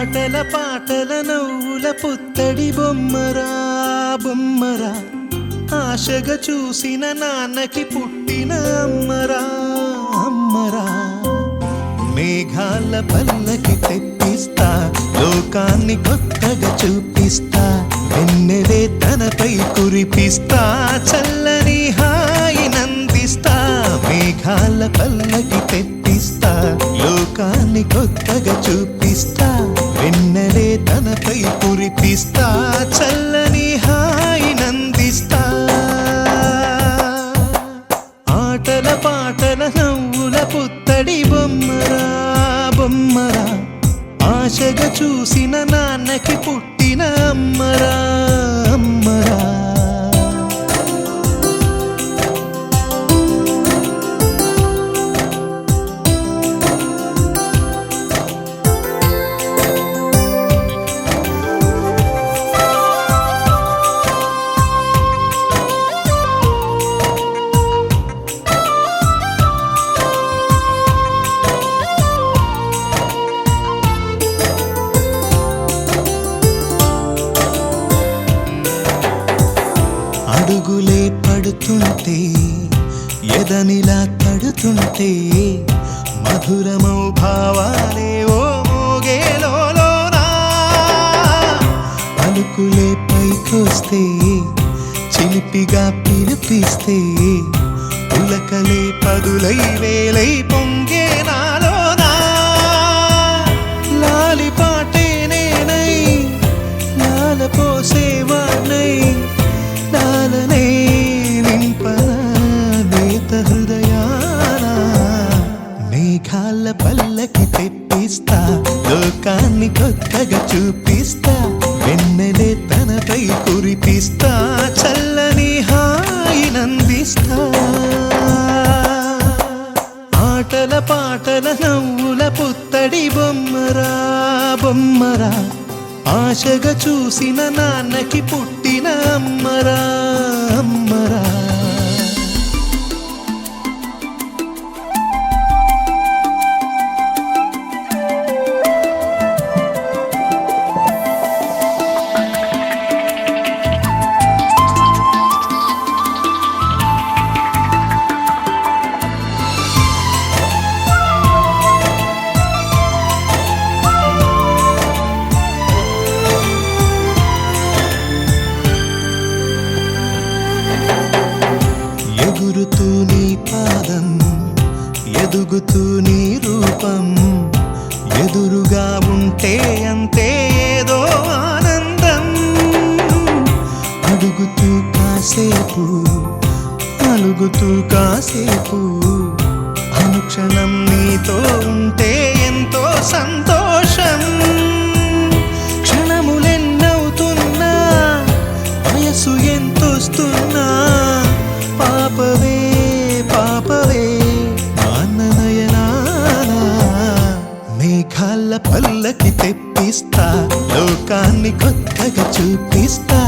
ఆటల పాటల నవ్వుల పుత్తడి బొమ్మరా బొమ్మరా, ఆశగా చూసిన నాన్నకి పుట్టిన అమ్మరా అమ్మరా. మేఘాల పల్లకి తెప్పిస్తా, లోకాన్ని కొత్తగా చూపిస్తా, వెన్నెలే తనపై కురిపిస్తా, చల్లని హాయి నందిస్తా. మేఘాల పల్లకి తెప్పిస్తా, లోకాన్ని కొత్తగా చూపిస్తా, వెన్నెలే తనపై కురిపిస్తా, చల్లని హాయి నందిస్తా. ఆటల పాటల నవ్వుల పుత్తడి బొమ్మరా బొమ్మరా, ఆశగా చూసిన నాన్నకి పుట్టిన అమ్మరా అమ్మరా. అడుగులే పడుతుంటే, ఎదనిలా తడుతుంటే, మధురమౌ భావాలే ఓ మోగేలోనా. పలుకులే పైకొస్తే, చిలిపిగా పిలిపిస్తే, పులకలే పదులై వేలై పొంగే నాలోనా. లాలి పాటే నేనై, లాల పోసేవాణ్ణై, లాలనే నింపనా నేత హృదయాన. మేఘాల పల్లకి తెప్పిస్తా, లోకాన్ని కొత్తగా చూపిస్తా, వెన్నెలే తనపై కురిపిస్తా, చల్లని హాయి నందిస్తా. ఆటల పాటల నవ్వుల పుత్తడి బొమ్మరా బొమ్మరా, ఆశగా చూసిన నాన్నకి పుట్టిన అమ్మరా అమ్మరా. ఎగురుతూ నీ పాదం, ఎదుగుతూ నీ రూపం, ఎదురుగా ఉంటే అంతే ఏదో ఆనందం. అడుగుతూ కాసేపు, అలుగుతూ కాసేపు, అనుక్షణం నీతో ఉంటే ఎంతో సంతోషం. క్షణములెన్నవుతున్నా, వయసు ఎంతొస్తున్నా, పాపవే పాపవే నాన్ననయనానా. మేఘాల పల్లకి తెప్పిస్తా, లోకాన్ని కొత్తగా చూపిస్తా,